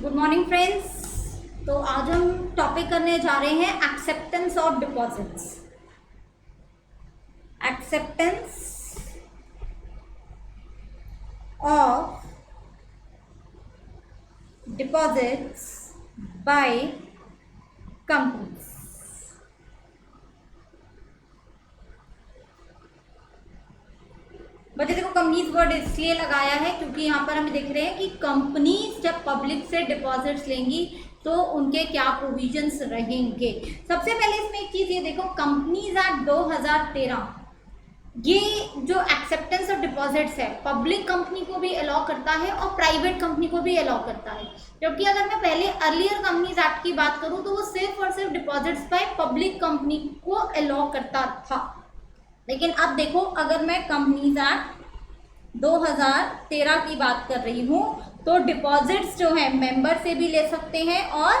Good morning friends. तो आज हम टॉपिक करने जा रहे हैं acceptance of deposits. Acceptance of deposits by companies. बच्चे देखो, कंपनीज वर्ड इसलिए लगाया है क्योंकि यहाँ पर हम देख रहे हैं कि कंपनीज जब पब्लिक से डिपॉजिट्स लेंगी तो उनके क्या प्रोविजंस रहेंगे। सबसे पहले इसमें एक चीज ये देखो, कंपनीज एक्ट 2013 ये जो एक्सेप्टेंस ऑफ डिपॉजिट्स है पब्लिक कंपनी को भी अलाउ करता है और प्राइवेट कंपनी को भी अलाउ करता है। क्योंकि अगर मैं पहले अर्लियर कंपनीज एक्ट की बात करूं तो वो सिर्फ और सिर्फ डिपॉजिट्स बाय पब्लिक कंपनी को अलाउ करता था, लेकिन अब देखो अगर मैं कंपनीज एक्ट 2013 की बात कर रही हूँ तो डिपॉजिट्स जो है मेंबर से भी ले सकते हैं और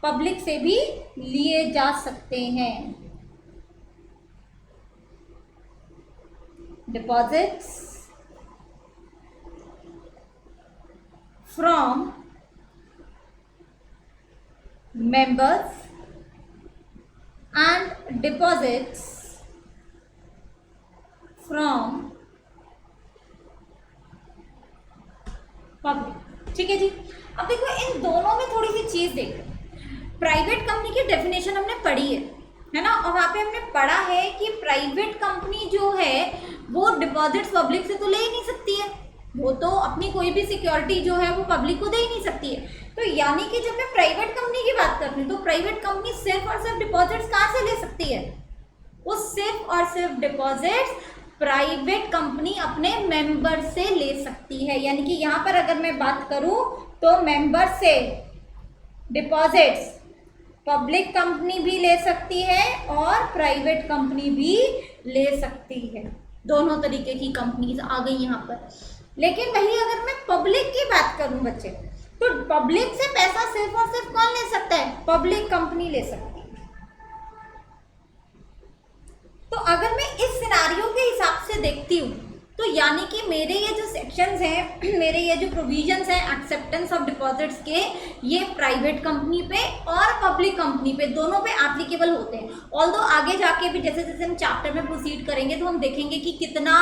पब्लिक से भी लिए जा सकते हैं। Deposits from members and deposits from public. ठीक है जी। अब देखो इन दोनों में थोड़ी सी चीज देखो। प्राइवेट कंपनी की डेफिनेशन हमने पढ़ी है ना, और वहां पे हमने पढ़ा है कि प्राइवेट कंपनी जो है वो डिपॉजिट्स पब्लिक से तो ले ही नहीं सकती है, वो तो अपनी कोई भी सिक्योरिटी जो है वो पब्लिक को दे ही नहीं सकती है। तो यानी कि जब मैं प्राइवेट कंपनी की बात कर रही हूँ तो प्राइवेट कंपनी सिर्फ और सिर्फ डिपॉजिट्स कहाँ से ले सकती है? वो सिर्फ और सिर्फ डिपॉजिट्स प्राइवेट कंपनी अपने मेंबर से ले सकती है। यानी कि यहाँ पर अगर मैं बात करूं तो मेंबर से डिपॉजिट्स पब्लिक कंपनी भी ले सकती है और प्राइवेट कंपनी भी ले सकती है। दोनों तरीके की कंपनीज आ गई यहाँ पर। लेकिन वही अगर मैं पब्लिक की बात करूं बच्चे, तो पब्लिक से पैसा सिर्फ और सिर्फ कौन ले सकता है? पब्लिक कंपनी ले सकती है। तो अगर मैं इस सिनारियो के हिसाब से देखती हूँ तो यानी कि मेरे ये जो सेक्शंस हैं, मेरे ये जो प्रोविजंस हैं एक्सेप्टेंस ऑफ डिपॉजिट्स के, ये प्राइवेट कंपनी पे और पब्लिक कंपनी पे दोनों पे एप्लीकेबल होते हैं। ऑल्दो आगे जाके भी जैसे जैसे हम चैप्टर में प्रोसीड करेंगे तो हम देखेंगे कि कितना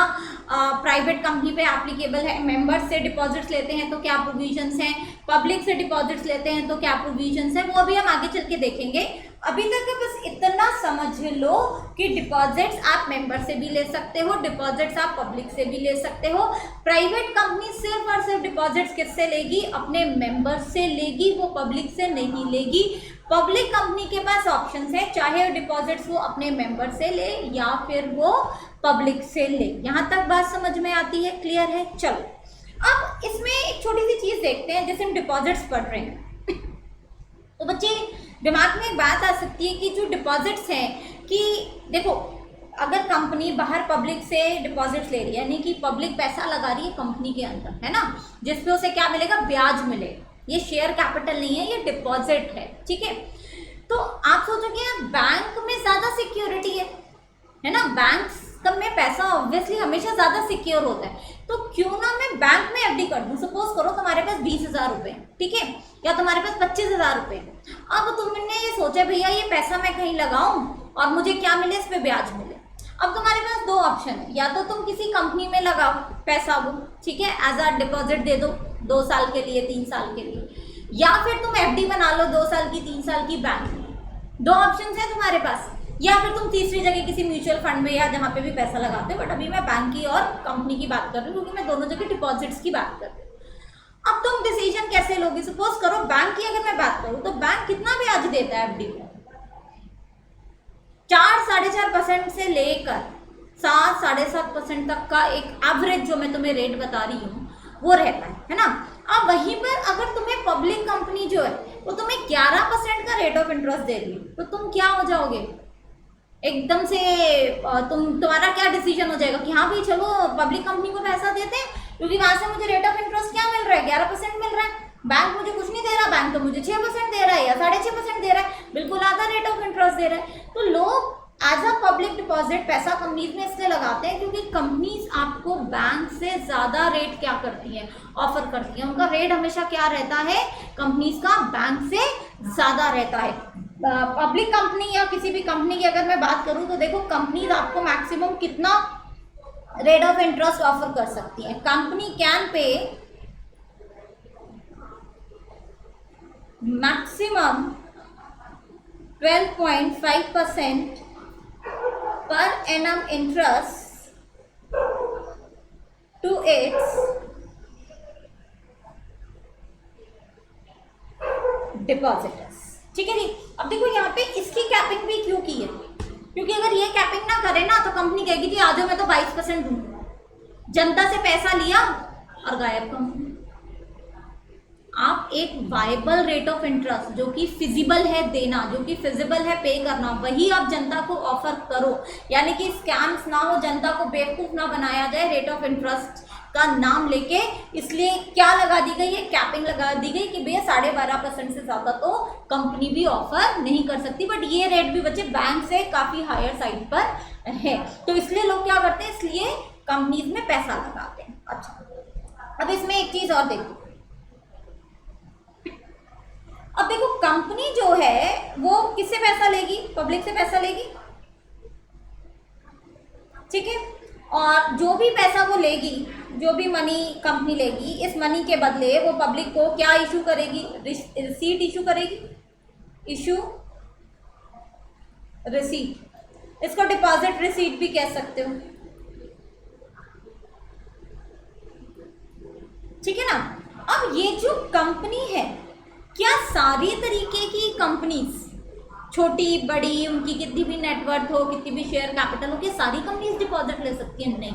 प्राइवेट कंपनी पे एप्लीकेबल है। मेंबर्स से डिपॉजिट्स लेते हैं तो क्या प्रोविजंस हैं, पब्लिक से डिपॉजिट्स लेते हैं तो क्या प्रोविजंस हैं, वो अभी हम आगे चल के देखेंगे। अभी तक बस इतना समझ लो कि डिपॉजिट्स आप मेंबर से भी ले सकते हो, डिपॉजिट्स आप पब्लिक से भी ले सकते हो। प्राइवेट कंपनी सिर्फ और सिर्फ डिपॉजिट्स किससे लेगी? अपने मेंबर से लेगी, वो पब्लिक से नहीं लेगी। पब्लिक कंपनी के पास ऑप्शंस है, चाहे डिपॉजिट्स वो अपने मेंबर से ले या फिर वो पब्लिक से ले। यहाँ तक बात समझ में आती है? क्लियर है? चलो अब इसमें एक छोटी सी चीज देखते हैं। जैसे हम डिपॉजिट्स पढ़ रहे हैं तो बच्चे दिमाग में एक बात आ सकती है कि जो डिपॉजिट्स हैं कि देखो अगर कंपनी बाहर पब्लिक से डिपॉजिट्स ले रही है, यानी कि पब्लिक पैसा लगा रही है कंपनी के अंदर, है ना, जिसपे उसे क्या मिलेगा? ब्याज मिलेगा। ये शेयर कैपिटल नहीं है, ये डिपॉजिट है। ठीक है। तो आप सोचोगे यार बैंक में ज्यादा सिक्योरिटी है ना, बैंक में पैसा ऑब्वियसली हमेशा ज्यादा सिक्योर होता है, तो क्यों ना मैं बैंक में एफडी कर दूं। सपोज करो तुम्हारे पास 20,000 रुपए, ठीक है, या तुम्हारे पास 25,000 रुपए। अब तुमने ये सोचा भैया ये पैसा मैं कहीं लगाऊं और मुझे क्या मिले? इस पे ब्याज मिले। अब तुम्हारे पास दो ऑप्शन है, या तो तुम किसी कंपनी में लगाओ पैसा वो, ठीक है, एज अ डिपॉजिट दे दो 2 साल के लिए, 3 साल के लिए, या फिर तुम एफडी बना लो 2 साल की, 3 साल की बैंक में। दो ऑप्शन है तुम्हारे पास। या फिर तुम तीसरी जगह किसी म्यूचुअल फंड में या जहाँ पे भी पैसा लगाते हो। बट अभी मैं बैंक की और कंपनी की बात कर रही हूँ क्योंकि मैं दोनों जगह डिपॉजिट्स की बात कर रही हूँ। अब तुम डिसीजन कैसे लोगे? सपोज करो बैंक की अगर मैं बात करूँ तो बैंक कितना ब्याज देता है एफडी को? 4-4.5% से लेकर 7-7.5% तक का एक एवरेज जो मैं तुम्हें रेट बता रही हूँ वो रहता है ना। अब वहीं पर अगर तुम्हें पब्लिक कंपनी जो है वो तुम्हें 11% का रेट ऑफ इंटरेस्ट दे रही है तो तुम क्या हो जाओगे? एकदम से तुम्हारा क्या डिसीजन हो जाएगा कि हाँ भाई चलो पब्लिक कंपनी को पैसा देते हैं क्योंकि वहां से मुझे रेट ऑफ इंटरेस्ट क्या मिल रहा है? 11% मिल रहा है। बैंक मुझे कुछ नहीं दे रहा, बैंक तो मुझे 6% दे रहा है या 6.5% दे रहा है, बिल्कुल आधा रेट ऑफ इंटरेस्ट दे रहा है। तो लोग एज अ पब्लिक डिपॉजिट पैसा कंपनीज में इसलिए लगाते हैं क्योंकि कंपनीज आपको बैंक से ज़्यादा रेट क्या करती हैं, ऑफर करती हैं। उनका रेट हमेशा क्या रहता है, कंपनीज का बैंक से ज़्यादा रहता है। पब्लिक कंपनी या किसी भी कंपनी की अगर मैं बात करूं तो देखो कंपनीज आपको मैक्सिमम कितना रेट ऑफ इंटरेस्ट ऑफर कर सकती हैं। Company can pay maximum 12.5% per annum interest to its depositors। ठीक है जी। अब देखो यहाँ पे इसकी कैपिंग भी क्यों की है, क्योंकि अगर ये कैपिंग ना करे ना तो कंपनी कहेगी जी आ जाओ मैं तो 22% दूंगा, जनता से पैसा लिया और गायब कंपनी। आप एक वायबल रेट ऑफ इंटरेस्ट जो कि फिजिबल है देना, जो कि फिजिबल है पे करना, वही आप जनता को ऑफर करो। यानी कि स्कैम्स ना हो, जनता को बेवकूफ ना बनाया जाए रेट ऑफ इंटरेस्ट का नाम लेके। इसलिए क्या लगा दी गई है, कैपिंग लगा दी गई कि भैया 12.5% से ज़्यादा तो कंपनी भी ऑफर नहीं कर सकती। बट ये रेट भी बच्चे बैंक से काफ़ी हायर साइड पर है, तो इसलिए लोग क्या करते हैं, इसलिए कंपनीज में पैसा लगाते हैं। अच्छा, अब इसमें एक चीज़ और देखो। अब देखो कंपनी जो है वो किससे पैसा लेगी, पब्लिक से पैसा लेगी, ठीक है। और जो भी पैसा वो लेगी, जो भी मनी कंपनी लेगी, इस मनी के बदले वो पब्लिक को क्या इशू करेगी, रिसीट इशू करेगी, इशू रिसीट। इसको डिपॉजिट रिसीट भी कह सकते हो, ठीक है ना। अब ये जो कंपनी है, क्या सारी तरीके की कंपनीज, छोटी बड़ी, उनकी कितनी भी नेटवर्थ हो, कितनी भी शेयर कैपिटल हो, क्या सारी कंपनीज डिपॉजिट ले सकती हैं? नहीं,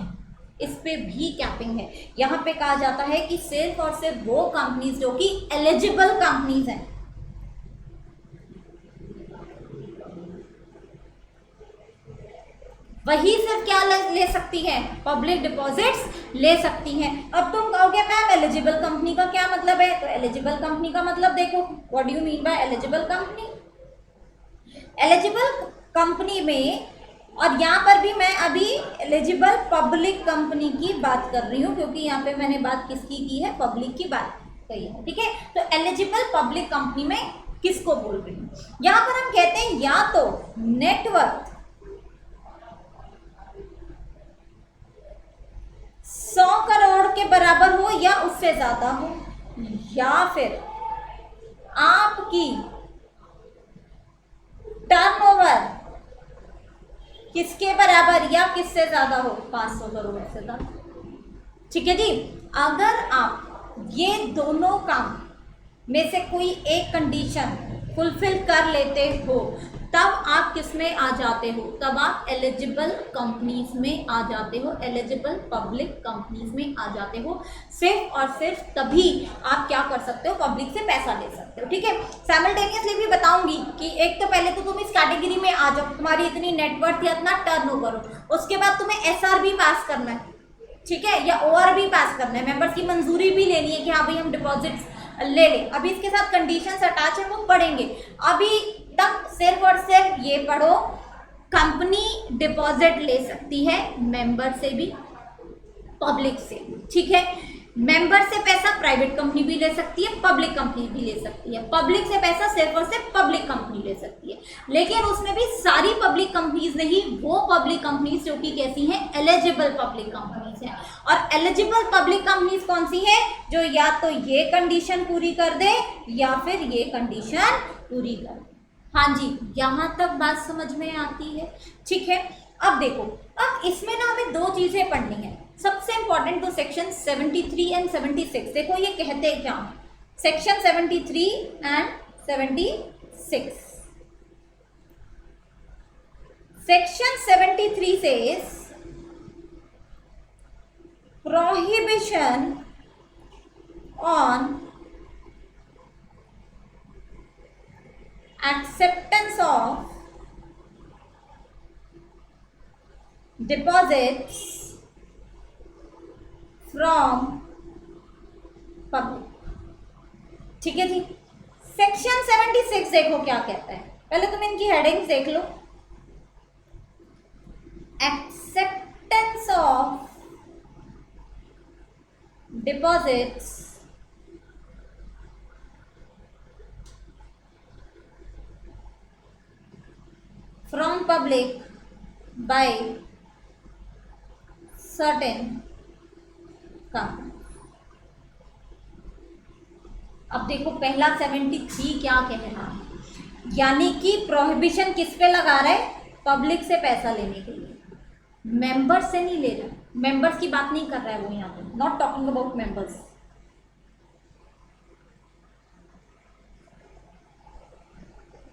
इस पे भी कैपिंग है। यहाँ पे कहा जाता है कि सिर्फ और सिर्फ वो कंपनीज जो कि एलिजिबल कंपनीज हैं, वही सिर्फ क्या ले सकती है, पब्लिक डिपॉजिट्स ले सकती हैं। अब तुम कहोगे मैम एलिजिबल कंपनी का क्या मतलब है, तो एलिजिबल कंपनी का मतलब देखो, what do you mean by eligible company. Eligible company में, और यहाँ पर भी मैं अभी एलिजिबल पब्लिक कंपनी की बात कर रही हूँ, क्योंकि यहाँ पे मैंने बात किसकी की है, पब्लिक की बात कही है, ठीक है। तो एलिजिबल पब्लिक कंपनी में किसको बोल रही हूँ, यहाँ पर हम कहते हैं या तो नेटवर्थ 100 करोड़ के बराबर हो या उससे ज्यादा हो, या फिर आपकी टर्नओवर किसके बराबर या किससे ज्यादा हो, 500 करोड़ से ज्यादा, ठीक है जी। अगर आप ये दोनों काम में से कोई एक कंडीशन फुलफिल कर लेते हो, तब आप किस में आ जाते हो, तब आप एलिजिबल कंपनीज में आ जाते हो, एलिजिबल पब्लिक कंपनीज में आ जाते हो। सिर्फ और सिर्फ तभी आप क्या कर सकते हो, पब्लिक से पैसा ले सकते हो, ठीक है। साइमल्टेनियसली भी बताऊंगी कि एक तो पहले तो तुम इस कैटेगरी में आ जाओ, तुम्हारी इतनी नेटवर्थ या इतना टर्नओवर हो, उसके बाद तुम्हें एसआर भी पास करना है, ठीक है, या ओआर भी पास करना है, मेंबर्स की मंजूरी भी लेनी है कि हाँ भाई हम डिपॉजिट ले लें। अभी इसके साथ कंडीशंस अटैच है, वो पढ़ेंगे। अभी तक सिर्फ और सिर्फ ये पढ़ो, कंपनी डिपॉजिट ले सकती है मेंबर से भी, पब्लिक से, ठीक है। मेंबर से पैसा प्राइवेट कंपनी भी ले सकती है, पब्लिक कंपनी भी ले सकती है। पब्लिक से पैसा सिर्फ और सिर्फ पब्लिक कंपनी ले सकती है, लेकिन उसमें भी सारी पब्लिक कंपनीज नहीं, वो पब्लिक कंपनीज जो कि कैसी हैं, एलिजिबल पब्लिक कंपनीज हैं। और एलिजिबल पब्लिक कंपनीज कौन सी है, जो या तो ये कंडीशन पूरी कर दे या फिर ये कंडीशन पूरी कर दे। हाँ जी, यहाँ तक बात समझ में आती है, ठीक है। अब देखो, अब इसमें ना हमें दो चीजें पढ़नी है, सबसे इंपॉर्टेंट तो सेक्शन 73 एंड 76। देखो ये कहते हैं क्या, section 73 and 76। Section 73 says prohibition on acceptance of deposits from public, ठीक है जी। सेक्शन 76 देखो क्या कहता है, पहले तुम इनकी हेडिंग्स देख लो। acceptance of deposits from public by certain companies. अब देखो पहला 73 क्या कह रहा है, यानी कि प्रोहिबिशन किस पे लगा रहा है, पब्लिक से पैसा लेने के लिए, मेंबर्स से नहीं ले रहा, मेंबर्स की बात नहीं कर रहा है वो यहाँ पे, नॉट टॉकिंग अबाउट मेंबर्स।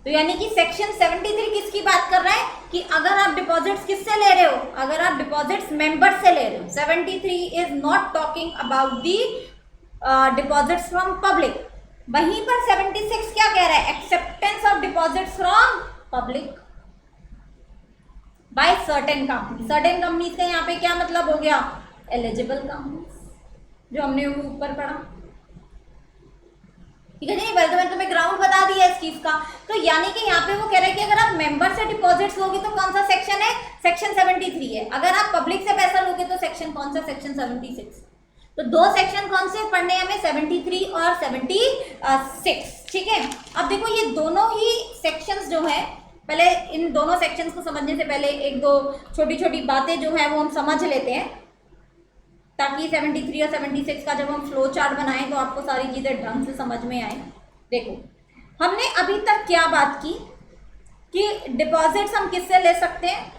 तो यानी कि सेक्शन 73 किसकी बात कर रहा है कि अगर आप डिपॉजिट्स किससे ले रहे हो, अगर आप डिपॉजिट्स मेंबर से ले रहे हो, 73 is not talking about the deposits from public. वहीं पर 76 क्या कह रहा है, acceptance of deposits from public by certain company. Certain companies का यहाँ पे क्या मतलब हो गया, एलिजिबल कंपनीज, जो हमने ऊपर पढ़ा, ठीक है जी। पहले तो मैंने तुम्हें ग्राउंड बता दिया इस चीज का। तो यानी कि यहाँ पे वो कह रहा है कि अगर आप मेंबर से डिपॉजिट्स लोगे तो कौन सा सेक्शन है, सेक्शन 73 है। अगर आप पब्लिक से पैसा लोगे तो सेक्शन कौन सा, सेक्शन 76। तो दो सेक्शन कौन से पढ़ने हैं हमें, 73 और 76, ठीक है। अब देखो ये दोनों ही सेक्शंस जो है, पहले इन दोनों सेक्शंस को समझने से पहले एक दो छोटी छोटी बातें जो है वो हम समझ लेते हैं, ताकि 73 और 76 का जब हम फ्लो चार्ट बनाएं तो आपको सारी चीजें ढंग से समझ में आए। देखो हमने अभी तक क्या बात की कि डिपॉजिट्स हम किससे ले सकते हैं,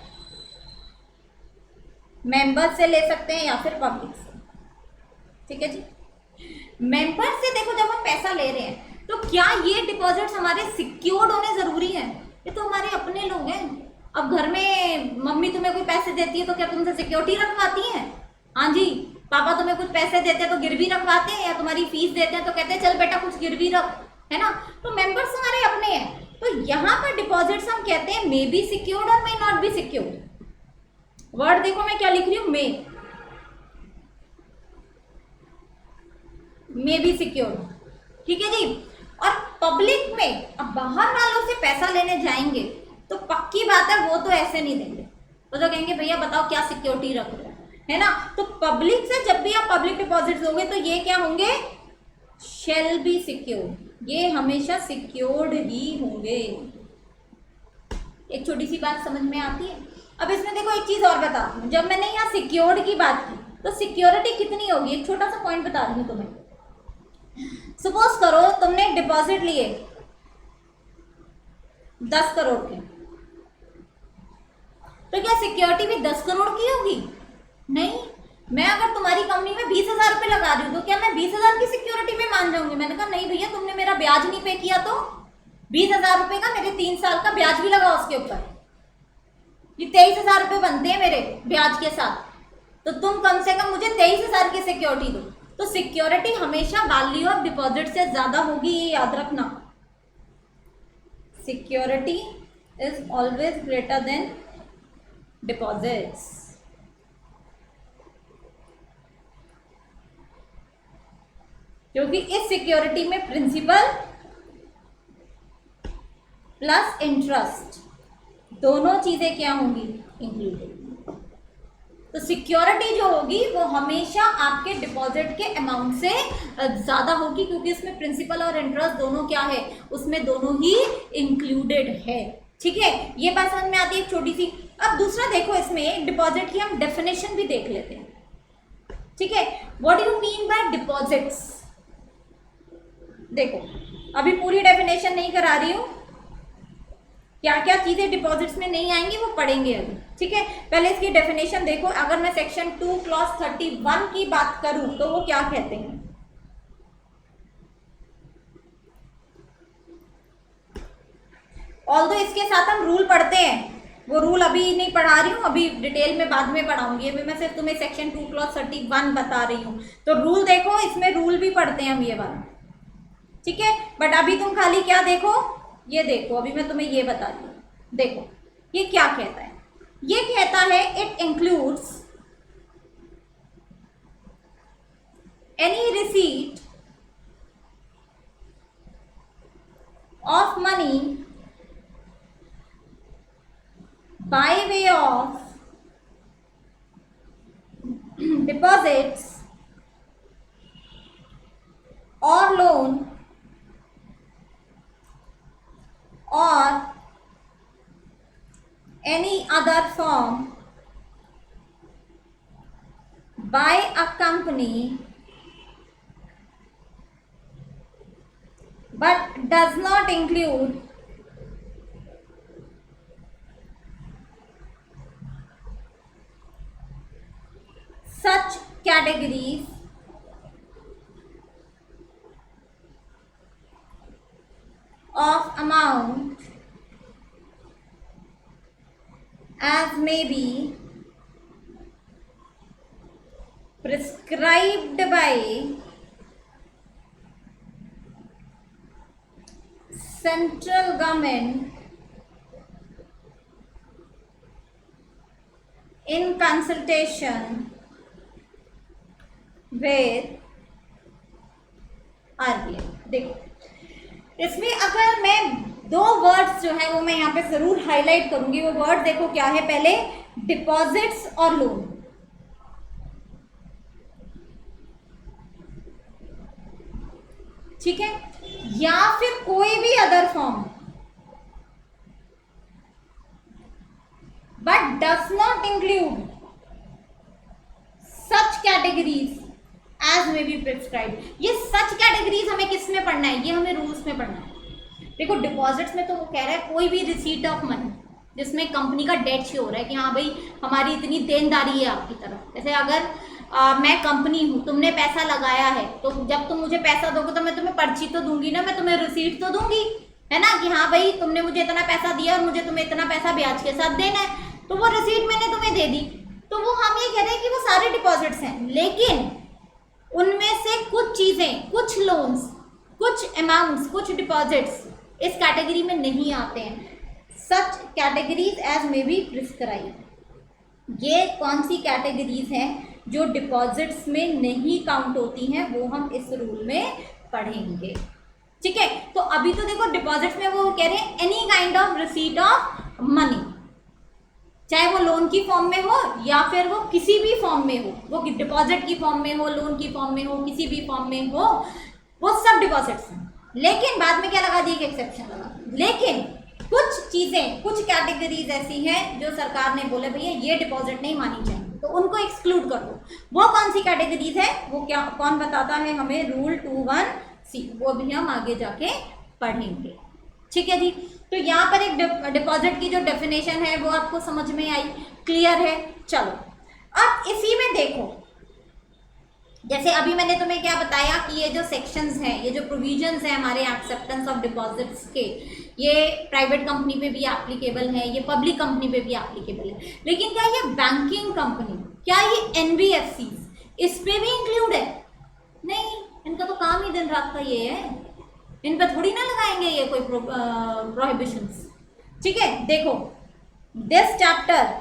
मेंबर से ले सकते हैं या फिर पब्लिक से, ठीक है जी। मेंबर से देखो जब हम पैसा ले रहे हैं तो क्या ये डिपॉजिट्स हमारे सिक्योर्ड होने जरूरी है, ये तो हमारे अपने लोग हैं। अब घर में मम्मी तुम्हें कोई पैसे देती है तो क्या तुमसे सिक्योरिटी रखवाती है, हाँ जी। पापा तुम्हें कुछ पैसे देते हैं तो गिरवी रखवाते हैं, या तुम्हारी फीस देते हैं तो कहते हैं चल बेटा कुछ गिरवी रख, है ना। तो मेंबर्स हमारे अपने हैं। तो यहाँ पर डिपॉजिट्स हम कहते हैं मे बी सिक्योर्ड और may not be secured. Word देखो मैं क्या लिख रही हूँ, मे बी सिक्योर्ड, ठीक है जी। और पब्लिक में अब बाहर वालों से पैसा लेने जाएंगे तो पक्की बात है वो तो ऐसे नहीं देंगे, वो तो कहेंगे भैया बताओ क्या सिक्योरिटी रख रहे हो, है ना। तो पब्लिक से जब भी आप पब्लिक डिपॉजिट दोगे तो ये क्या होंगे, शेल बी सिक्योर्ड, ये हमेशा सिक्योर्ड ही होंगे। एक छोटी सी बात समझ में आती है। अब इसमें देखो एक चीज और बता दूं, जब मैंने यहाँ सिक्योर्ड की बात की तो सिक्योरिटी कितनी होगी, एक छोटा सा पॉइंट बता रही हूँ तुम्हें। सपोज करो तुमने डिपॉजिट लिए 10 करोड़ के, तो क्या सिक्योरिटी भी 10 करोड़ की होगी, नहीं। मैं अगर तुम्हारी कंपनी में 20,000 रुपए लगा रही हूँ तो क्या मैं 20,000 की सिक्योरिटी में मान जाऊंगी। मैंने कहा नहीं भैया तुमने मेरा ब्याज नहीं पे किया तो 20,000 रुपए का मेरे 3 साल का ब्याज भी लगा उसके ऊपर, ये 23,000 रुपए बनते हैं मेरे ब्याज के साथ, तो तुम कम से कम मुझे 23,000 की सिक्योरिटी दो। तो सिक्योरिटी हमेशा वैल्यू ऑफ डिपॉजिट से ज्यादा होगी, ये याद रखना। Security is always greater than deposits. क्योंकि इस सिक्योरिटी में प्रिंसिपल प्लस इंटरेस्ट दोनों चीजें क्या होंगी, इंक्लूडेड। तो सिक्योरिटी जो होगी वो हमेशा आपके डिपॉजिट के अमाउंट से ज्यादा होगी, क्योंकि इसमें प्रिंसिपल और इंटरेस्ट दोनों क्या है, उसमें दोनों ही इंक्लूडेड है, ठीक है। ये बात समझ में आती है एक छोटी सी। अब दूसरा देखो, इसमें डिपॉजिट की हम डेफिनेशन भी देख लेते हैं, ठीक है। What do you mean by deposits, देखो अभी पूरी डेफिनेशन नहीं करा रही हूं, क्या क्या चीजें डिपॉजिट्स में नहीं आएंगी वो पढ़ेंगे अभी, ठीक है। पहले इसकी डेफिनेशन देखो। अगर मैं सेक्शन 2 क्लॉज 31 की बात करूं तो वो क्या कहते हैं, ऑल्दो इसके साथ हम रूल पढ़ते हैं, वो रूल अभी नहीं पढ़ा रही हूँ, अभी डिटेल में बाद में पढ़ाऊंगी। अभी मैं सिर्फ तुम्हें सेक्शन 2 क्लॉज 31 बता रही हूँ। तो रूल देखो, इसमें रूल भी पढ़ते हैं हम ये वाला, ठीक है। बट अभी तुम खाली क्या देखो, ये देखो, अभी मैं तुम्हें ये बता रही हूँ। देखो ये क्या कहता है, ये कहता है it includes any receipt of money by way of deposits or loan or any other form by a company but does not include such categories of amount as may be prescribed by central government in consultation with RBI। देखो इसमें अगर मैं दो words जो है वो मैं यहाँ पे जरूर हाईलाइट करूंगी। वो वर्ड देखो क्या है, पहले डिपॉजिट्स और लोन। ठीक है, या फिर कोई भी other form but does not include such categories as may be prescribe. ये सच कैटेगरीज हमें किस में पढ़ना है, ये हमें रूल्स में पढ़ना है। देखो डिपॉजिट्स में तो वो कह रहा है कोई भी रिसीट ऑफ मनी जिसमें कंपनी का डेट शो हो रहा है कि हाँ भाई हमारी इतनी देनदारी है आपकी तरफ। जैसे अगर मैं कंपनी हूँ, तुमने पैसा लगाया है, तो जब तुम मुझे पैसा दोगे तो मैं तुम्हें पर्ची तो दूंगी ना, मैं तुम्हें रिसीट तो दूंगी, है ना, कि हाँ भाई तुमने मुझे इतना पैसा दिया और मुझे तुम्हें इतना पैसा ब्याज के साथ देना है, तो वो रिसीट मैंने तुम्हें दे दी। तो वो हम ये कह रहे हैं कि वो सारे डिपॉजिट्स हैं, लेकिन उनमें से कुछ चीजें, कुछ लोन्स, कुछ अमाउंट्स, कुछ डिपॉजिट्स इस कैटेगरी में नहीं आते हैं। Such categories as may be prescribe. ये कौन सी कैटेगरीज हैं जो डिपॉजिट्स में नहीं काउंट होती हैं, वो हम इस रूल में पढ़ेंगे। ठीक है, तो अभी तो देखो डिपॉजिट्स में वो कह रहे हैं any kind of receipt of money, चाहे वो लोन की फॉर्म में हो या फिर वो किसी भी फॉर्म में हो, वो डिपॉजिट की फॉर्म में हो, लोन की फॉर्म में हो, किसी भी फॉर्म में हो, वो सब डिपॉजिट्स हैं। लेकिन बाद में क्या लगा दी, एक एक्सेप्शन लगा, लेकिन कुछ चीजें, कुछ कैटेगरीज ऐसी हैं जो सरकार ने बोले भैया ये डिपॉजिट नहीं मानी चाहिए, तो उनको एक्सक्लूड कर दो। वो कौन सी कैटेगरीज है, वो क्या कौन बताता है हमें, रूल 21C, वो भी हम आगे जाके पढ़ेंगे। ठीक है जी, तो यहाँ पर एक डिपॉजिट की जो डेफिनेशन है वो आपको समझ में आई, क्लियर है। चलो अब इसी में देखो, जैसे अभी मैंने तुम्हें क्या बताया कि ये जो सेक्शंस हैं, ये जो प्रोविजंस हैं हमारे एक्सेप्टेंस ऑफ डिपॉजिट्स के, ये प्राइवेट कंपनी पे भी एप्लीकेबल है, ये पब्लिक कंपनी पे भी एप्लीकेबल है, लेकिन क्या ये बैंकिंग कंपनी, क्या ये एनबीएफसी इस पे भी इंक्लूड है? नहीं, इनका तो काम ही दिन रात का ये है, इन पर थोड़ी ना लगाएंगे ये कोई प्रोहिबिशंस। ठीक है, देखो this chapter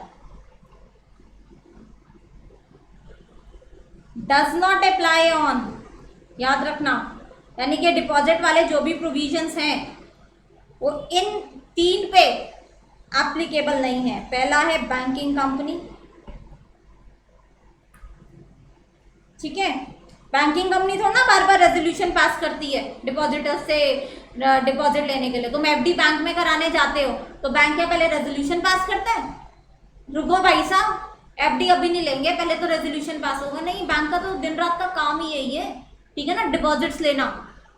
does not apply on, याद रखना, यानी कि डिपॉजिट वाले जो भी प्रोविजंस हैं वो इन तीन पे एप्लीकेबल नहीं है। पहला है बैंकिंग कंपनी, ठीक है, बैंकिंग कंपनी थोड़ा ना बार बार रेजोल्यूशन पास करती है डिपॉजिटर्स से डिपॉजिट लेने के लिए। तुम एफडी बैंक में कराने जाते हो तो बैंक क्या पहले रेजोल्यूशन पास करता है, रुको भाई साहब एफडी अभी नहीं लेंगे, पहले तो रेजोल्यूशन पास होगा? नहीं, बैंक का तो दिन रात का काम ही यही है, ठीक है ना, डिपॉजिट्स लेना।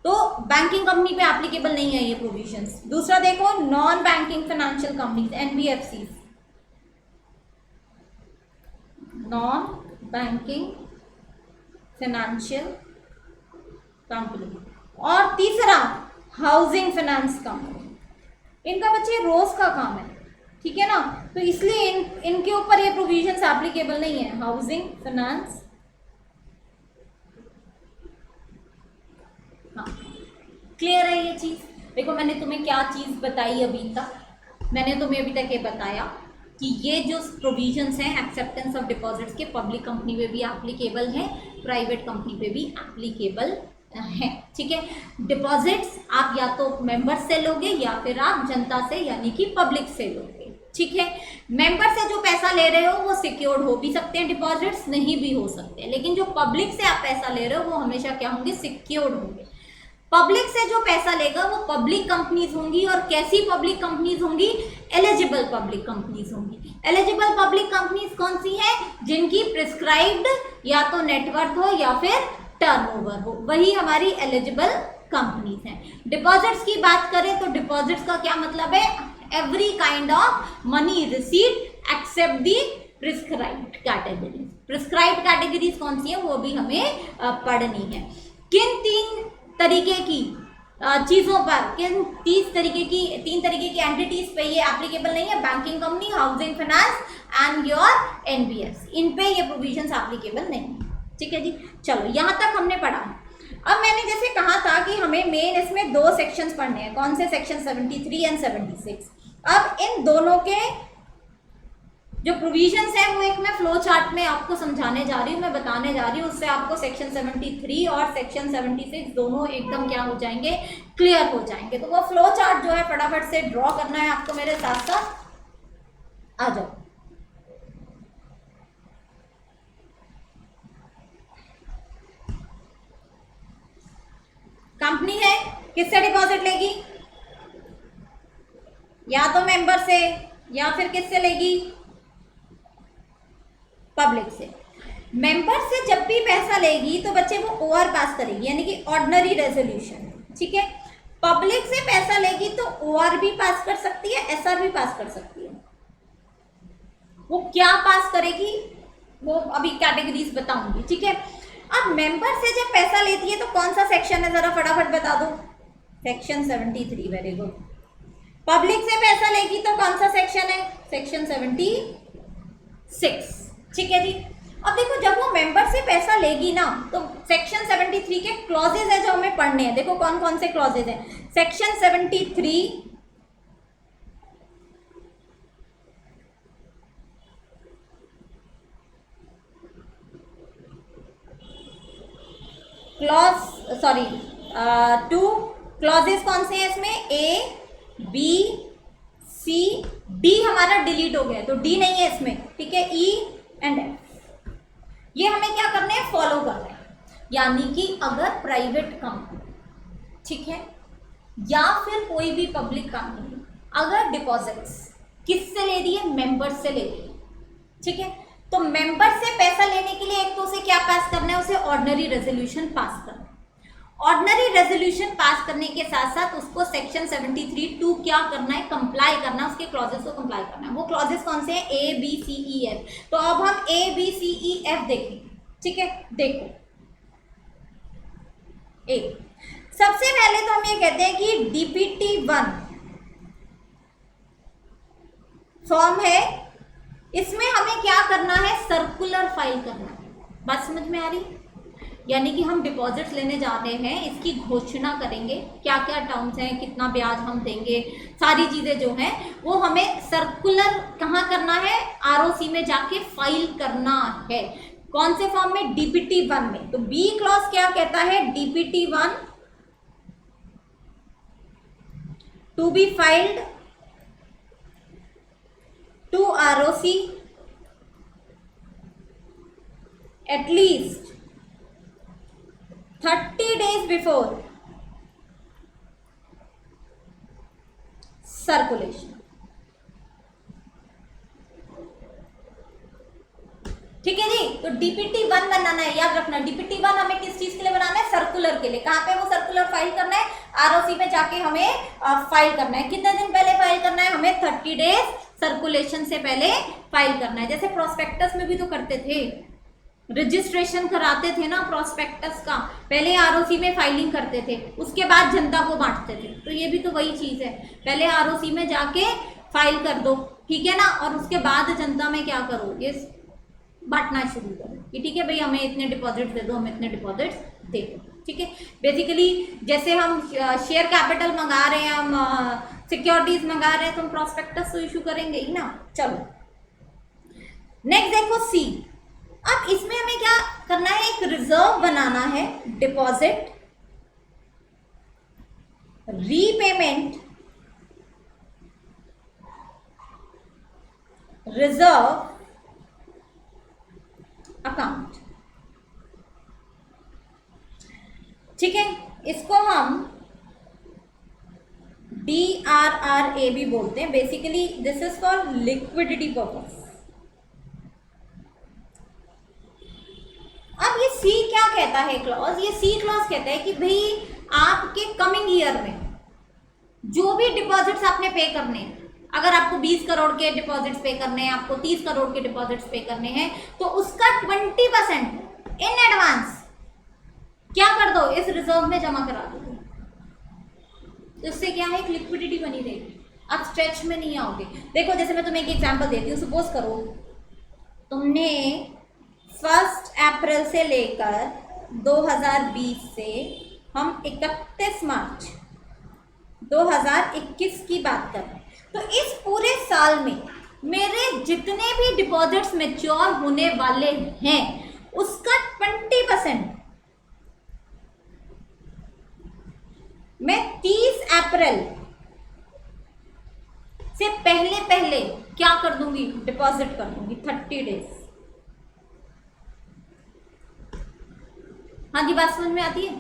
तो बैंकिंग कंपनी पे एप्लीकेबल नहीं है ये प्रोविजंस। दूसरा देखो, non banking financial companies, NBFC, non banking financial company. और तीसरा हाउसिंग फाइनेंस कंपनी, इनका बच्चे रोज का काम है, ठीक है ना, तो इसलिए इनके ऊपर ये प्रोविजंस एप्लीकेबल नहीं है। हाउसिंग फाइनेंस, हाँ क्लियर है ये चीज। देखो मैंने तुम्हें क्या चीज बताई अभी तक, मैंने तुम्हें अभी तक ये बताया कि ये जो प्रोविजंस हैं एक्सेप्टेंस ऑफ डिपॉजिट्स के, पब्लिक कंपनी पे भी एप्लीकेबल हैं, प्राइवेट कंपनी पे भी एप्लीकेबल है। ठीक है, डिपॉजिट्स आप या तो मेंबर्स से लोगे या फिर आप जनता से यानी कि पब्लिक से लोगे। ठीक है। मेंबर से जो पैसा ले रहे हो वो सिक्योर्ड हो भी सकते हैं डिपॉजिट्स, नहीं भी हो सकते हैं, लेकिन जो पब्लिक से आप पैसा ले रहे हो वो हमेशा क्या होंगे, सिक्योर्ड होंगे। पब्लिक से जो पैसा लेगा वो पब्लिक कंपनीज होंगी, और कैसी पब्लिक कंपनीज होंगी, एलिजिबल पब्लिक कंपनीज होंगी। एलिजिबल पब्लिक कंपनीज कौन सी है, जिनकी प्रिस्क्राइब्ड या तो नेटवर्थ हो या फिर टर्नओवर हो, वही हमारी एलिजिबल कंपनीज हैं। डिपॉजिट्स की बात करें तो डिपॉजिट्स का क्या मतलब है, every kind of money received accept the prescribed categories. Prescribed categories कौन सी है वो भी हमें पढ़नी है। किन तीन तरीके की चीजों पर, किन तीन तरीके की एंटिटीज पे ये एप्लीकेबल नहीं है, banking company, housing finance and your NBFC, इन पे ये प्रोविजंस एप्लीकेबल नहीं है। ठीक है जी, चलो यहाँ तक हमने पढ़ा। अब मैंने जैसे कहा था कि हमें मेन इसमें दो सेक्शंस पढ़ने हैं, कौन से, सेक्शन 73 एंड 76। अब इन दोनों के जो प्रोविजंस हैं वो एक मैं फ्लो चार्ट में आपको समझाने जा रही हूँ, मैं बताने जा रही हूँ, उससे आपको सेक्शन 73 और सेक्शन 76 दोनों एकदम क्या हो जाएंगे, क्लियर हो जाएंगे। तो वो फ्लो चार्ट जो है फटाफट से ड्रॉ करना है आपको मेरे साथ साथ, आ जाओ। कंपनी है, किससे डिपॉजिट लेगी, या तो मेंबर से या फिर किससे लेगी, पब्लिक से। मेंबर से जब भी पैसा लेगी तो बच्चे वो ओआर पास करेगी, यानी कि ऑर्डिनरी रेजोल्यूशन, ठीक है। पब्लिक से पैसा लेगी तो ओआर भी पास कर सकती है, एसआर भी पास कर सकती है। वो क्या पास करेगी वो अभी कैटेगरीज बताऊंगी, ठीक है। अब मेंबर से जब पैसा लेती है तो कौन सा सेक्शन है, जरा फटाफट बता दो, सेक्शन 73, वेरी गुड। पब्लिक से पैसा लेगी तो कौन सा सेक्शन है, सेक्शन 76, ठीक है जी। अब देखो जब वो मेंबर से पैसा लेगी ना तो सेक्शन 73 के क्लॉजेज है जो हमें पढ़ने हैं, देखो कौन कौन से क्लॉजेज हैं। सेक्शन 73 क्लॉज, सॉरी 2 क्लॉजेज कौन से हैं इसमें, ए बी सी डी हमारा डिलीट हो गया तो डी नहीं है इसमें, ठीक है। ई एंड एफ ये हमें क्या करने हैं, फॉलो करना है। यानी कि अगर प्राइवेट कंपनी, ठीक है, या फिर कोई भी पब्लिक कंपनी अगर डिपॉजिट्स किससे ले रही है, मेंबर से ले रही है, ठीक है, तो मेंबर से पैसा लेने के लिए एक तो उसे क्या पास करना है, उसे ऑर्डिनरी रेजोल्यूशन पास करना है। ऑर्डिनरी रेजोल्यूशन पास करने के साथ साथ उसको सेक्शन 73(2) क्या करना है, कंप्लाई करना है, उसके क्लॉजेस को कंप्लाई करना है। वो क्लॉजेस कौन से हैं, A B C E F. तो अब हम A B C E F देखेंगे, ठीक है। देखो ए, सबसे पहले तो हम ये कहते हैं कि DPT-1 फॉर्म है, इसमें हमें क्या करना है, सर्कुलर फाइल करना है। बात समझ में आ रही, यानी कि हम डिपॉजिट्स लेने जा रहे हैं, इसकी घोषणा करेंगे, क्या क्या टर्म्स हैं, कितना ब्याज हम देंगे, सारी चीज़ें जो हैं वो हमें सर्कुलर कहाँ करना है, ROC में जाके फाइल करना है। कौन से फॉर्म में, DPT-1 में। तो बी क्लॉज क्या कहता है, DPT-1 to be filed to ROC at least 30 days before circulation, ठीक है जी। तो DPT-1 बनाना है, याद रखना। DPT-1 हमें किस चीज के लिए बनाना है, सर्कुलर के लिए। कहाँ पे वो सर्कुलर फाइल करना है, ROC में जाके हमें फाइल करना है। कितने दिन पहले फाइल करना है, हमें 30 डेज सर्कुलेशन से पहले फाइल करना है। जैसे प्रोस्पेक्टस में भी तो करते थे, रजिस्ट्रेशन कराते थे ना प्रोस्पेक्टस का, पहले ROC में फाइलिंग करते थे, उसके बाद जनता को बांटते थे। तो ये भी तो वही चीज है, पहले ROC में जाके फाइल कर दो, ठीक है ना, और उसके बाद जनता में क्या करो, ये बांटना शुरू करो कि ठीक है भाई हमें इतने डिपॉजिट्स दे दो, हमें इतने डिपॉजिट्स दे दो, ठीक है। बेसिकली जैसे हम शेयर कैपिटल मंगा रहे हैं, हम सिक्योरिटीज मंगा रहे हैं, तो हम प्रोस्पेक्टस तो इशू करेंगे ही ना। चलो नेक्स्ट देखो सी। अब इसमें हमें क्या करना है, एक रिजर्व बनाना है, डिपॉजिट रीपेमेंट रिजर्व अकाउंट। ठीक है, इसको हम DRRA भी बोलते हैं। Basically this is for liquidity purpose. अब ये सी क्या कहता है क्लॉज, ये सी क्लॉज कहता है कि भाई आपके कमिंग ईयर में जो भी डिपॉजिट्स आपने पे करने हैं, अगर आपको 20 करोड़ के डिपॉजिट्स पे करने हैं, आपको 30 करोड़ के डिपॉजिट्स पे करने हैं, तो उसका 20% इन एडवांस क्या कर दो, इस रिजर्व में जमा करा दो। तो इससे क्या है, एक लिक्विडिटी बनी रहेगी, आप स्ट्रेच में नहीं आओगे। देखो जैसे मैं तुम्हें एक एग्जांपल देती हूँ। सपोज करो तुमने 1 अप्रैल से लेकर 2020 से हम 31 मार्च 2021 की बात कर रहे हैं, तो इस पूरे साल में मेरे जितने भी डिपॉजिट्स मैच्योर होने वाले हैं उसका 20% मैं 30 अप्रैल से पहले पहले क्या कर दूंगी, डिपॉजिट कर दूंगी 30 डेज। हाँ जी, बात समझ में आती है।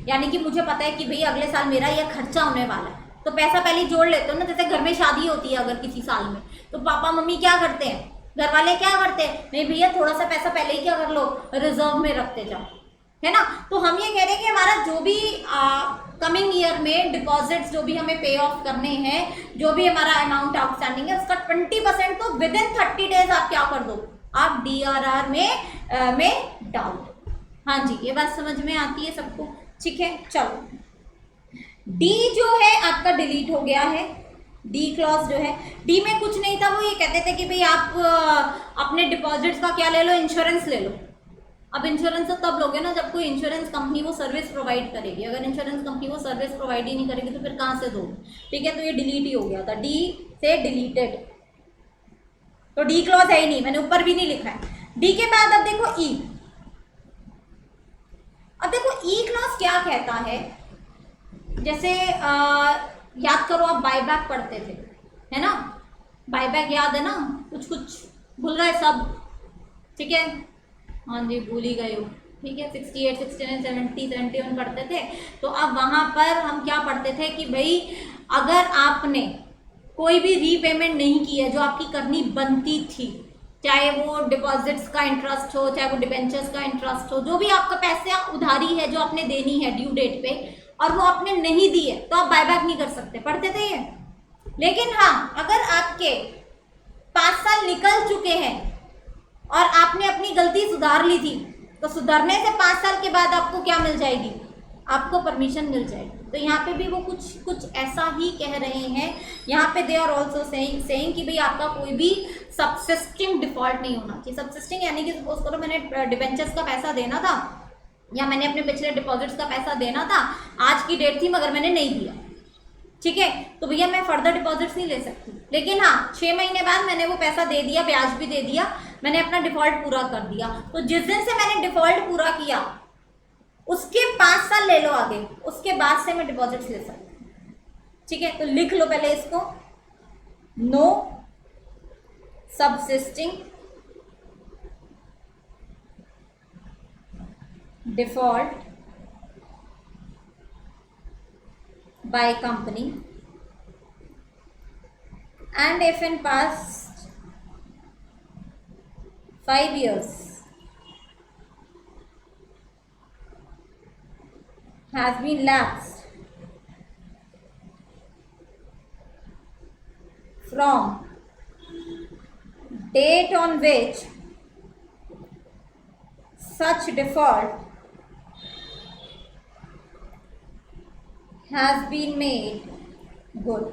यानी कि मुझे पता है कि भाई अगले साल मेरा यह खर्चा होने वाला है, तो पैसा पहले ही जोड़ लेते हो ना। जैसे घर में शादी होती है अगर किसी साल में, तो पापा मम्मी क्या करते हैं, घर वाले क्या करते हैं, नहीं भैया थोड़ा सा पैसा पहले ही क्या कर लो, रिजर्व में रखते जाओ, है ना। तो हम ये कह रहे हैं कि हमारा जो भी कमिंग ईयर में डिपॉजिट्स जो भी हमें पे ऑफ करने हैं, जो भी हमारा अमाउंट आउटस्टैंडिंग है, उसका 20% तो विद इन 30 डेज आप क्या कर दो, आप DRR में डाल दो। हाँ जी, ये बात समझ में आती है सबको। ठीक है, चलो डी जो है आपका डिलीट हो गया है। डी क्लॉज जो है, डी में कुछ नहीं था, वो ये कहते थे कि भाई आप अपने डिपॉजिट्स का क्या ले लो, इंश्योरेंस ले लो। अब इंश्योरेंस तो तब लोगे ना जब कोई इंश्योरेंस कंपनी वो सर्विस प्रोवाइड करेगी। अगर इंश्योरेंस कंपनी वो सर्विस प्रोवाइड ही नहीं करेगी तो फिर कहाँ से दो। ठीक है, तो ये डिलीट ही हो गया था, डी से डिलीटेड, तो डी क्लॉज है ही नहीं, मैंने ऊपर भी नहीं लिखा है। डी के बाद अब देखो ई। अब देखो ई क्लॉज क्या कहता है, जैसे याद करो आप बायबैक पढ़ते थे, है ना, बायबैक याद है ना, कुछ कुछ भूल रहे सब, ठीक है, हाँ जी भूल ही गए हो, ठीक है। 68, 69, 70, 71 पढ़ते थे। तो अब वहाँ पर हम क्या पढ़ते थे कि भाई अगर आपने कोई भी रीपेमेंट नहीं की है जो आपकी करनी बनती थी, चाहे वो डिपॉजिट्स का इंटरेस्ट हो, चाहे वो डिबेंचर्स का इंटरेस्ट हो, जो भी आपका पैसे उधारी है जो आपने देनी है ड्यू डेट पे, और वो आपने नहीं दी है, तो आप बायबैक नहीं कर सकते, पढ़ते थे ये। लेकिन हाँ, अगर आपके 5 साल निकल चुके हैं और आपने अपनी गलती सुधार ली थी, तो सुधरने से 5 साल के बाद आपको क्या मिल जाएगी, आपको परमिशन मिल जाएगी। तो यहाँ पे भी वो कुछ ऐसा ही कह रहे हैं। यहाँ पे दे आर ऑल्सो सेइंग कि भाई आपका कोई भी सबसिस्टिंग डिफॉल्ट नहीं होना चाहिए। सबसिस्टिंग यानी कि सपोज करो मैंने डिबेंचर्स का पैसा देना था, या मैंने अपने पिछले डिपॉजिट्स का पैसा देना था, आज की डेट थी मगर मैंने नहीं दिया, ठीक है, तो भैया मैं फर्दर डिपॉजिट्स नहीं ले सकती। लेकिन हाँ 6 महीने बाद मैंने वो पैसा दे दिया, ब्याज भी दे दिया, मैंने अपना डिफॉल्ट पूरा कर दिया, तो जिस दिन से मैंने डिफॉल्ट पूरा किया उसके 5 साल ले लो आगे, उसके बाद से मैं डिपॉजिट्स ले सकती हूँ। ठीक है, तो लिख लो पहले इसको, no subsisting default by company, and if in past 5 years has been lapsed from date on which such default has been made good.